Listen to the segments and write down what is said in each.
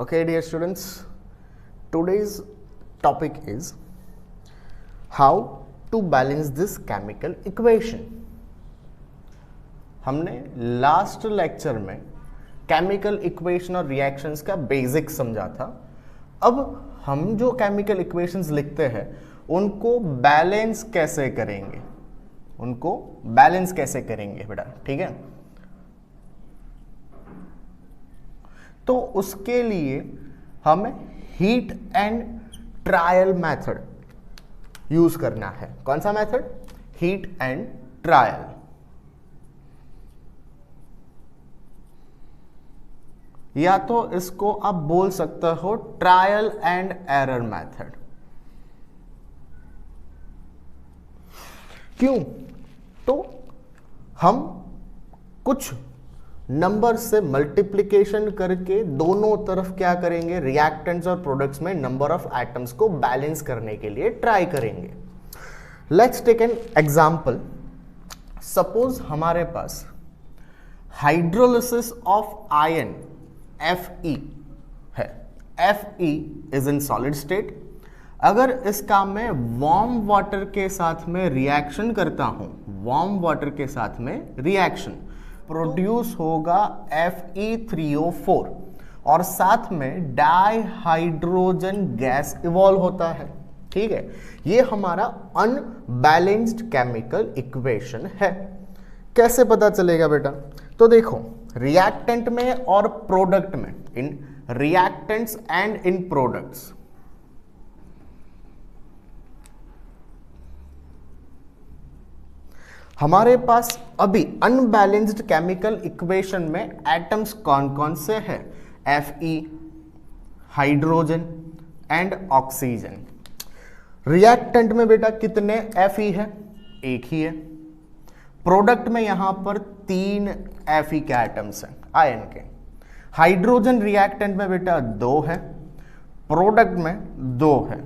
Okay, dear students, today's topic is how to balance this chemical equation. हमने last lecture में chemical equation और reactions का basic समझा था. अब हम जो केमिकल इक्वेशंस लिखते हैं उनको बैलेंस कैसे करेंगे बेटा, ठीक है. तो उसके लिए हमें heat and trial method use करना है. कौन सा मेथड? Heat and trial. या तो इसको आप बोल सकते हो ट्रायल एंड एरर मेथड. क्यों? तो हम कुछ नंबर से मल्टीप्लिकेशन करके दोनों तरफ क्या करेंगे, रिएक्टेंट्स और प्रोडक्ट्स में नंबर ऑफ एटम्स को बैलेंस करने के लिए ट्राई करेंगे. Let's take an example. Suppose हमारे पास हाइड्रोलिसिस ऑफ आयन Fe है. Fe is in solid state. अगर इसका मैं वार्म वाटर के साथ में रिएक्शन करता हूं, वार्म वाटर के साथ में रिएक्शन प्रोड्यूस होगा Fe3O4 और साथ में डाइहाइड्रोजन गैस इवॉल्व होता है. ठीक है, ये हमारा अनबैलेंस्ड केमिकल इक्वेशन है. कैसे पता चलेगा बेटा? तो देखो, रिएक्टेंट में और प्रोडक्ट में, इन रिएक्टेंट्स एंड इन प्रोडक्ट्स, हमारे पास अभी अनबैलेंस्ड केमिकल इक्वेशन में एटम्स कौन कौन से हैं? Fe, hydrogen and oxygen. Reactant में बेटा कितने Fe है? एक ही है. प्रोडक्ट में यहां पर 3 Fe के एटम्स हैं आयन के. हाइड्रोजन रिएक्टेंट में बेटा 2 है, प्रोडक्ट में 2 है.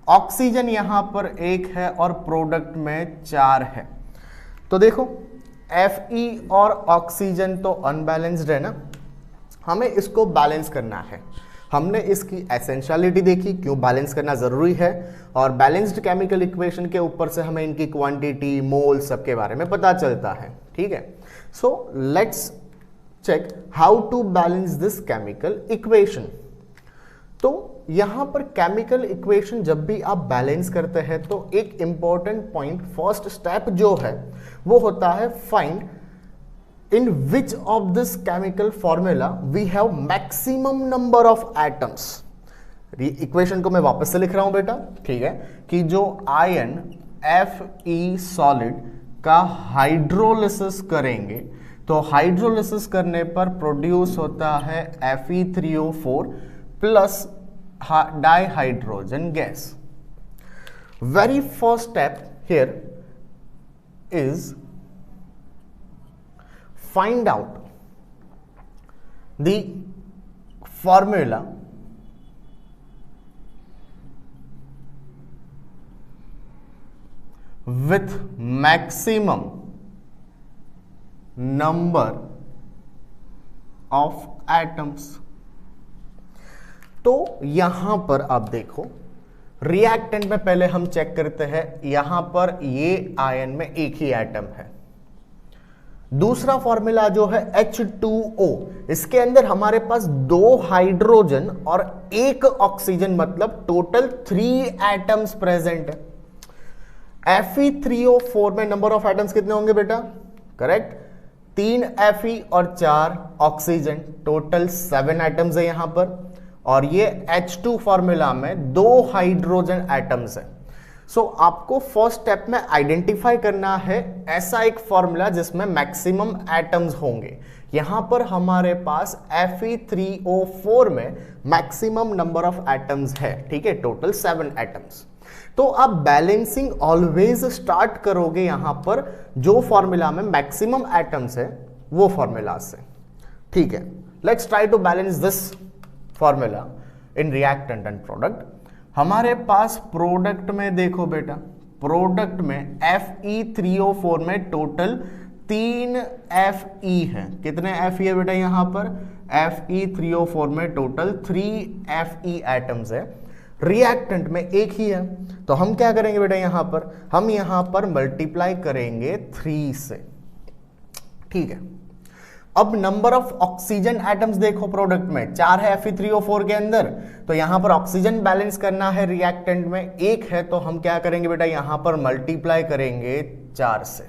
ऑक्सीजन यहां पर 1 है और प्रोडक्ट में 4 है. तो देखो, Fe और ऑक्सीजन तो अनबैलेंस्ड है ना, हमें इसको बैलेंस करना है. हमने इसकी एसेंशियलिटी देखी, क्यों बैलेंस करना जरूरी है, और बैलेंस्ड केमिकल इक्वेशन के ऊपर से हमें इनकी क्वांटिटी, मोल, सब के बारे में पता चलता है. ठीक है, so let's check how to balance this chemical equation. तो यहां पर केमिकल इक्वेशन जब भी आप बैलेंस करते हैं तो एक इंपॉर्टेंट पॉइंट, फर्स्ट स्टेप जो है वो होता है find in which of this chemical formula we have maximum number of atoms. Equation को मैं वापस से लिख रहा हूं बेटा, ठीक है, कि जो आयन Fe सॉलिड का हाइड्रोलिसिस करेंगे तो हाइड्रोलिसिस करने पर प्रोड्यूस होता है Fe3O4 plus dihydrogen gas. Very first step here is find out the formula with maximum number of atoms. तो यहां पर आप देखो, रिएक्टेंट में पहले हम चेक करते हैं. यहां पर ये आयन में एक ही एटम है. दूसरा फॉर्मूला जो है H2O, इसके अंदर हमारे पास 2 हाइड्रोजन और 1 ऑक्सीजन, मतलब टोटल 3 एटम्स प्रेजेंट है. Fe3O4 में नंबर ऑफ एटम्स कितने होंगे बेटा? करेक्ट, 3 Fe और 4 ऑक्सीजन, टोटल 7 एटम्स है यहां पर. और ये H2 फॉर्मूला में 2 हाइड्रोजन एटम्स है. सो आपको फर्स्ट स्टेप में आइडेंटिफाई करना है ऐसा एक फॉर्मूला जिसमें मैक्सिमम एटम्स होंगे. यहां पर हमारे पास Fe3O4 में मैक्सिमम नंबर ऑफ एटम्स है. ठीक है, टोटल 7 एटम्स. तो आप बैलेंसिंग ऑलवेज स्टार्ट करोगे यहां पर जो फॉर्मूला में मैक्सिमम एटम्स है वो फॉर्मूला से. ठीक है, let's try to balance this formula in reactant and product. हमारे पास प्रोडक्ट में देखो बेटा, प्रोडक्ट में Fe3O4 में टोटल 3 Fe है. कितने Fe है बेटा? यहां पर Fe3O4 में टोटल 3 Fe एटम्स है, रिएक्टेंट में एक ही है, तो हम क्या करेंगे बेटा यहां पर, हम यहां पर मल्टीप्लाई करेंगे 3 से, ठीक है। अब नंबर ऑफ ऑक्सीजन एटम्स देखो प्रोडक्ट में 4 है Fe3O4 के अंदर, तो यहां पर ऑक्सीजन बैलेंस करना है रिएक्टेंट में, एक है, तो हम क्या करेंगे बेटा यहां पर मल्टीप्लाई करेंगे 4 से,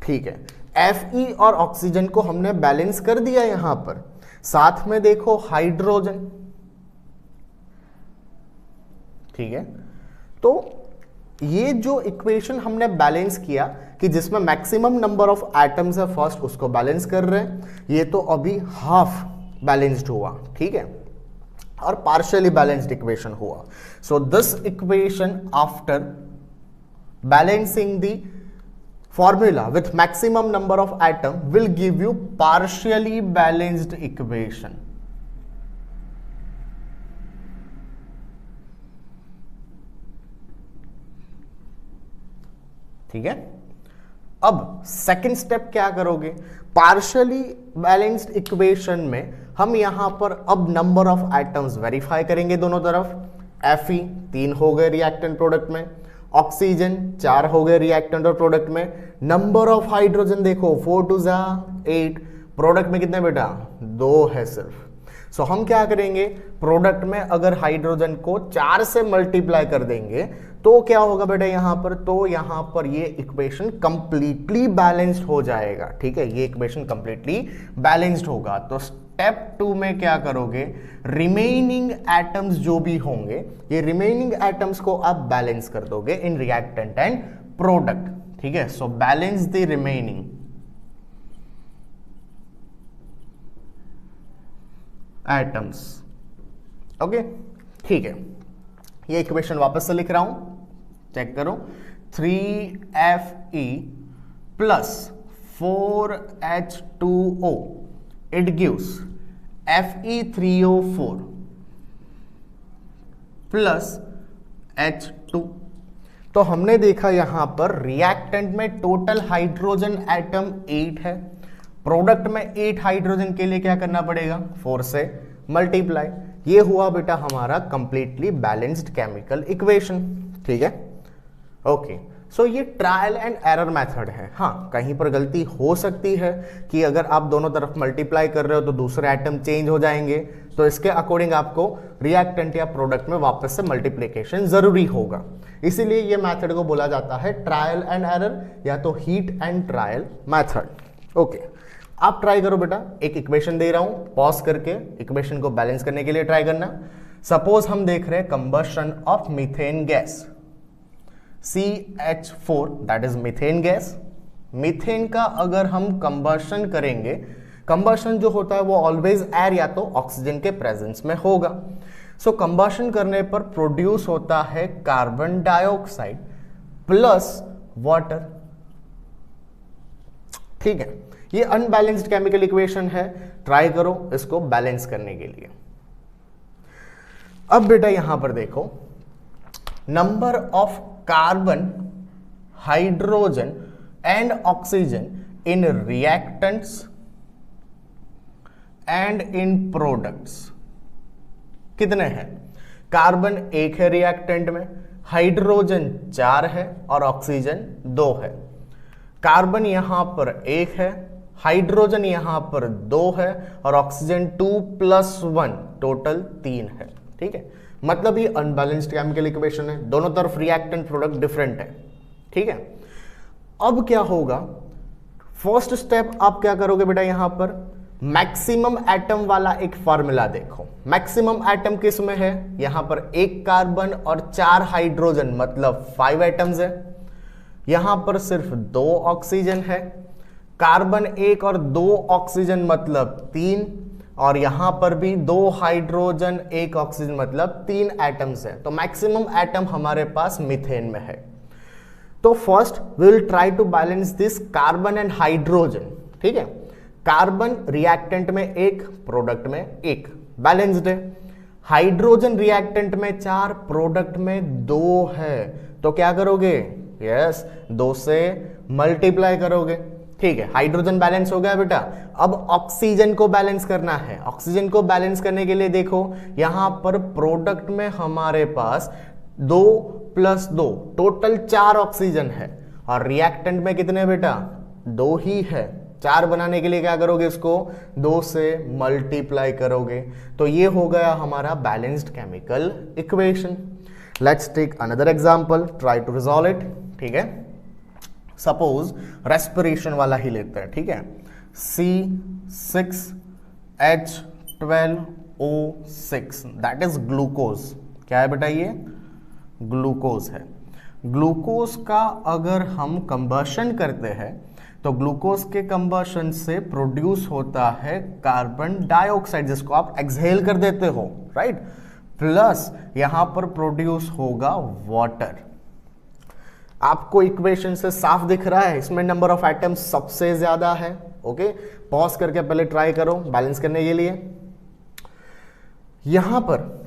ठीक है। Fe और ऑक्सीजन को हमने बैलेंस कर दिया यहां पर, साथ में देखो हाइड्रोजन, ठीक है। तो ये जो इक्वेशन हमने बैलेंस किया कि जिसमें मैक्सिमम नंबर ऑफ एटम्स है फर्स्ट, उसको बैलेंस कर रहे हैं, ये तो अभी हाफ बैलेंस्ड हुआ, ठीक है, और पार्शियली बैलेंस्ड इक्वेशन हुआ। So this equation after balancing the formula with maximum number of atom will give you partially balanced equation, ठीक है। अब सेकंड स्टेप क्या करोगे, पार्शियली बैलेंस्ड इक्वेशन में हम यहां पर अब नंबर ऑफ एटम्स वेरीफाई करेंगे दोनों तरफ, Fe 3 हो गए रिएक्टेंट प्रोडक्ट में, ऑक्सीजन 4 हो गए रिएक्टेंट और प्रोडक्ट में, नंबर ऑफ हाइड्रोजन देखो 4 2 8, प्रोडक्ट में कितने बेटा 2 है सिर्फ। सो हम क्या करेंगे, प्रोडक्ट में अगर हाइड्रोजन को 4 से मल्टीप्लाई कर देंगे तो क्या होगा बेटा यहां पर, तो यहां पर ये इक्वेशन कंप्लीटली बैलेंस्ड हो जाएगा, ठीक है, ये इक्वेशन कंप्लीटली बैलेंस्ड होगा। तो स्टेप 2 में क्या करोगे, रिमेनिंग एटम्स जो भी होंगे, ये रिमेनिंग एटम्स को आप बैलेंस कर दोगे इन रिएक्टेंट एंड प्रोडक्ट, ठीक है। So balance the remaining atoms, okay, ठीक है। ये इक्वेशन वापस से लिख रहा हूं, चेक करो, 3Fe plus 4H2O it gives Fe3O4 plus H2। तो हमने देखा यहां पर रिएक्टेंट में टोटल हाइड्रोजन एटम 8 है, प्रोडक्ट में 8 हाइड्रोजन के लिए क्या करना पड़ेगा, 4 से मल्टीप्लाई, ये हुआ बेटा हमारा कंप्लीटली बैलेंस्ड केमिकल इक्वेशन, ठीक है, ओके। सो ये ट्रायल एंड एरर मेथड है, हाँ कहीं पर गलती हो सकती है कि अगर आप दोनों तरफ मल्टीप्लाई कर रहे हो तो दूसरे आइटम चेंज हो जाएंगे, तो इसके अकॉर्डिंग आपको रिएक्टेंट या प्रोडक्ट में वापस से मल्टीप्लिकेशन जरूरी होगा, इसीलिए ये मेथड को बोला जाता है ट्रायल एंड एरर या तो heat and trial method, okay. आप ट्राई करो बेटा, एक इक्वेशन दे रहा हूं, पॉज करके इक्वेशन को बैलेंस करने के लिए ट्राई करना। सपोज हम देख रहे हैं combustion of methane gas, CH4 that is methane gas. Methane का अगर हम कंबशन करेंगे, कंबशन जो होता है वो ऑलवेज एयर या तो ऑक्सीजन के प्रेजेंस में होगा। सो कंबशन करने पर प्रोड्यूस होता है कार्बन डाइऑक्साइड प्लस वाटर, ठीक है। ये अनबैलेंस्ड केमिकल इक्वेशन है, ट्राई करो इसको बैलेंस करने के लिए। अब बेटा यहां पर देखो, number of carbon, hydrogen and oxygen in reactants and in products कितने हैं, कार्बन 1 है रिएक्टेंट में, हाइड्रोजन 4 है और ऑक्सीजन 2 है। कार्बन यहां पर 1 है, हाइड्रोजन यहां पर 2 है और ऑक्सीजन 2 + 1 टोटल 3 है, ठीक है। मतलब ये अनबैलेंस्ड केमिकल इक्वेशन है, दोनों तरफ रिएक्टेंट प्रोडक्ट डिफरेंट है, ठीक है। अब क्या होगा, फर्स्ट स्टेप आप क्या करोगे बेटा, यहां पर मैक्सिमम एटम वाला एक फार्मूला देखो। मैक्सिमम एटम किस में है, यहां पर 1 कार्बन और 4 हाइड्रोजन मतलब 5 एटम्स है, यहां पर सिर्फ 2 ऑक्सीजन है, कार्बन 1 और 2 ऑक्सीजन मतलब 3, और यहां पर भी 2 हाइड्रोजन 1 ऑक्सीजन मतलब 3 एटम्स है। तो मैक्सिमम एटम हमारे पास मीथेन में है। तो first we will try to balance this carbon and hydrogen, ठीक है। कार्बन रिएक्टेंट में 1, प्रोडक्ट में 1, बैलेंस्ड है। हाइड्रोजन रिएक्टेंट में 4, प्रोडक्ट में 2 है, तो क्या करोगे, यस 2 से मल्टीप्लाई करोगे, ठीक है, हाइड्रोजन बैलेंस हो गया बेटा। अब ऑक्सीजन को बैलेंस करना है। ऑक्सीजन को बैलेंस करने के लिए देखो यहां पर प्रोडक्ट में हमारे पास 2 + 2 टोटल 4 ऑक्सीजन है और रिएक्टेंट में कितने बेटा 2 ही है। 4 बनाने के लिए क्या करोगे, इसको 2 से मल्टीप्लाई करोगे, तो ये हो गया हमारा balanced chemical equation. Let's take another example, try to resolve it. ठीक है, सपोज रेस्पिरेशन वाला ही लेते हैं। ठीक है, C6H12O6 दैट इज ग्लूकोज। क्या है बेटा, ये ग्लूकोज है। ग्लूकोज का अगर हम कंबशन करते हैं तो ग्लूकोज के कंबशन से प्रोड्यूस होता है कार्बन डाइऑक्साइड, जिसको आप एक्सहेल कर देते हो, राइट। प्लस यहां पर प्रोड्यूस होगा वाटर। आपको इक्वेशन से साफ दिख रहा है, इसमें नंबर ऑफ एटम्स सबसे ज्यादा है। ओके, पॉज करके पहले ट्राई करो बैलेंस करने के लिए। यहां पर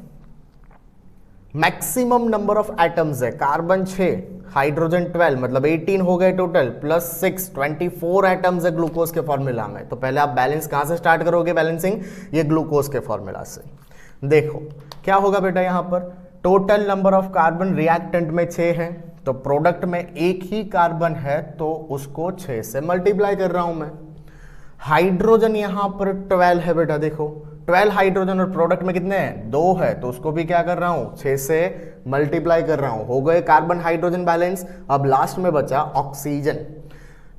मैक्सिमम नंबर ऑफ एटम्स है, कार्बन 6, हाइड्रोजन 12, मतलब 18 हो गए टोटल, प्लस 6 24 एटम्स है ग्लूकोज के फॉर्मूला में। तो पहले आप बैलेंस कहां से स्टार्ट करोगे बैलेंसिंग, ये ग्लूकोज के फॉर्मूला से। देखो क्या होगा बेटा, यहां पर total number of carbon reactant में 6 है, तो प्रोडक्ट में एक ही कार्बन है तो उसको 6 से मल्टीप्लाई कर रहा हूं मैं। हाइड्रोजन यहां पर 12 है बेटा, देखो 12 हाइड्रोजन और प्रोडक्ट में कितने हैं 2 है, तो उसको भी क्या कर रहा हूं 6 से मल्टीप्लाई कर रहा हूं। हो गए कार्बन हाइड्रोजन बैलेंस। अब लास्ट में बचा ऑक्सीजन।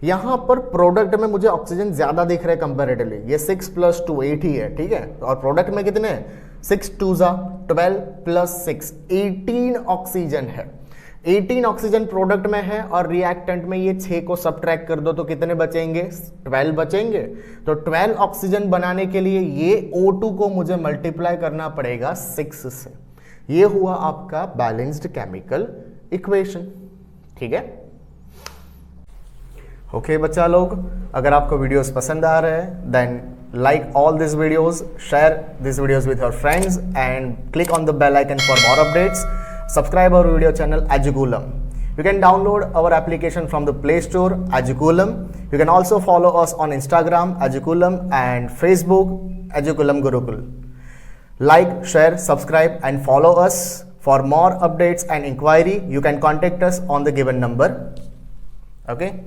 यहां पर प्रोडक्ट में मुझे ऑक्सीजन ज्यादा दिख रहा है कंपैरेटिवली, ये 6 + 2 8 ही है, ठीक है। और प्रोडक्ट में कितने 6 2 12 + 6 18 ऑक्सीजन है। 18 ऑक्सीजन प्रोडक्ट में है और रिएक्टेंट में ये 6 को सब्ट्रैक्ट कर दो तो कितने बचेंगे 12 बचेंगे। तो 12 ऑक्सीजन बनाने के लिए ये O2 को मुझे मल्टीप्लाई करना पड़ेगा 6 से। ये हुआ आपका बैलेंस्ड केमिकल इक्वेशन। ठीक है, ओके बच्चा लोग, अगर आपको वीडियोस पसंद आ रहे हैं then like all these videos, share these videos with your friends and click on the bell icon for more updates. Subscribe our video channel Educulum. You can download our application from the Play Store Educulum. You can also follow us on Instagram Educulum and Facebook Educulum Gurukul. Like, share, subscribe and follow us. For more updates and inquiry, you can contact us on the given number. Okay.